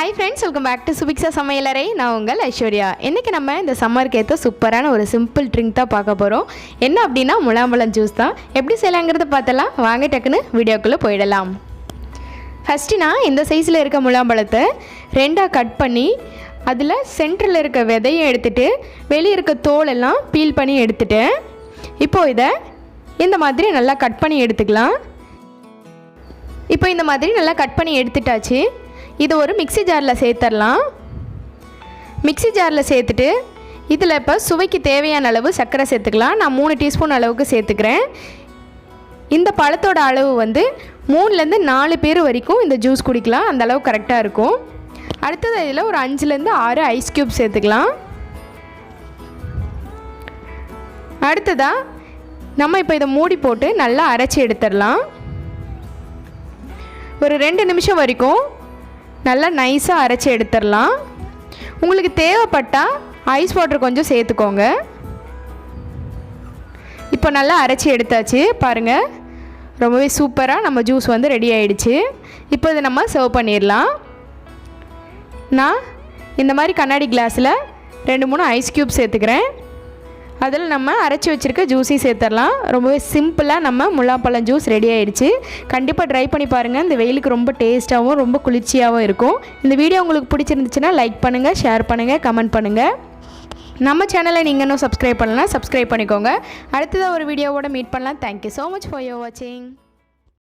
Hi friends, welcome back to Subhiksha Samayalarai. நான் உங்கள் ஐஸ்வர்யா. இன்னைக்கு நம்ம இந்த சம்மருக்கு ஏத்த சூப்பரான ஒரு சிம்பிள் ட்ரிங்க் தான் பார்க்க போறோம். என்ன அப்படினா முலாம்பழம் ஜூஸ் தான். எப்படி செய்யலாம்ங்கறத பார்த்தலாம். வாங்க டக்குன்னு வீடியோக்குள்ள போய்டலாம். ஃபர்ஸ்ட் நான் இந்த சைஸ்ல இருக்க முலாம்பழத்தை ரெண்டா கட் பண்ணி அதில் சென்டரில் இருக்க விதையை எடுத்துட்டு வெளியே இருக்க தோல் எல்லாம் பீல் பண்ணி எடுத்துட்டேன். இப்போ இதை இந்த மாதிரி நல்லா கட் பண்ணி எடுத்துக்கலாம். இப்போ இந்த மாதிரி நல்லா கட் பண்ணி எடுத்துட்டாச்சு. இது ஒரு மிக்ஸி ஜாரில் சேர்த்துடலாம். மிக்ஸி ஜாரில் சேர்த்துட்டு இதில் இப்போ சுவைக்கு தேவையான அளவு சர்க்கரை சேர்த்துக்கலாம். நான் 3 டீஸ்பூன் அளவுக்கு சேர்த்துக்கிறேன். இந்த பழத்தோட அளவு வந்து 3லேருந்து 4 பேர் வரைக்கும் இந்த ஜூஸ் குடிக்கலாம். அந்த அளவு கரெக்டாக இருக்கும். அடுத்தது இதில் ஒரு 5லேருந்து 6 ஐஸ் க்யூப் சேர்த்துக்கலாம். அடுத்ததாக நம்ம இப்போ இதை மூடி போட்டு நல்லா அரைச்சி எடுத்துடலாம். ஒரு 2 நிமிஷம் வரைக்கும் நல்லா நைஸாக அரைச்சி எடுத்துடலாம். உங்களுக்கு தேவைப்பட்டால் ஐஸ் வாட்டர் கொஞ்சம் சேர்த்துக்கோங்க. இப்போ நல்லா அரைச்சி எடுத்தாச்சு. பாருங்கள், ரொம்பவே சூப்பராக நம்ம ஜூஸ் வந்து ரெடி ஆகிடுச்சு. இப்போ இதை நம்ம சர்வ் பண்ணிடலாம். நான் இந்த மாதிரி கண்ணாடி கிளாஸில் 2-3 ஐஸ் க்யூப் சேர்த்துக்கிறேன். அதில் நம்ம அரைச்சி வச்சுருக்க ஜூஸையும் சேர்த்துடலாம். ரொம்பவே சிம்பிளாக நம்ம முலாம்பழம் ஜூஸ் ரெடி ஆகிடுச்சு. கண்டிப்பாக ட்ரை பண்ணி பாருங்கள். இந்த வெயிலுக்கு ரொம்ப டேஸ்ட்டாகவும் ரொம்ப குளிர்ச்சியாகவும் இருக்கும். இந்த வீடியோ உங்களுக்கு பிடிச்சிருந்துச்சுன்னா லைக் பண்ணுங்கள், ஷேர் பண்ணுங்கள், கமெண்ட் பண்ணுங்கள். நம்ம சேனலை நீங்கள் இன்னும் சப்ஸ்கிரைப் பண்ணலாம், சப்ஸ்கிரைப் பண்ணிக்கோங்க. அடுத்ததாக ஒரு வீடியோவோட மீட் பண்ணலாம். Thank you so much for your வாட்சிங்.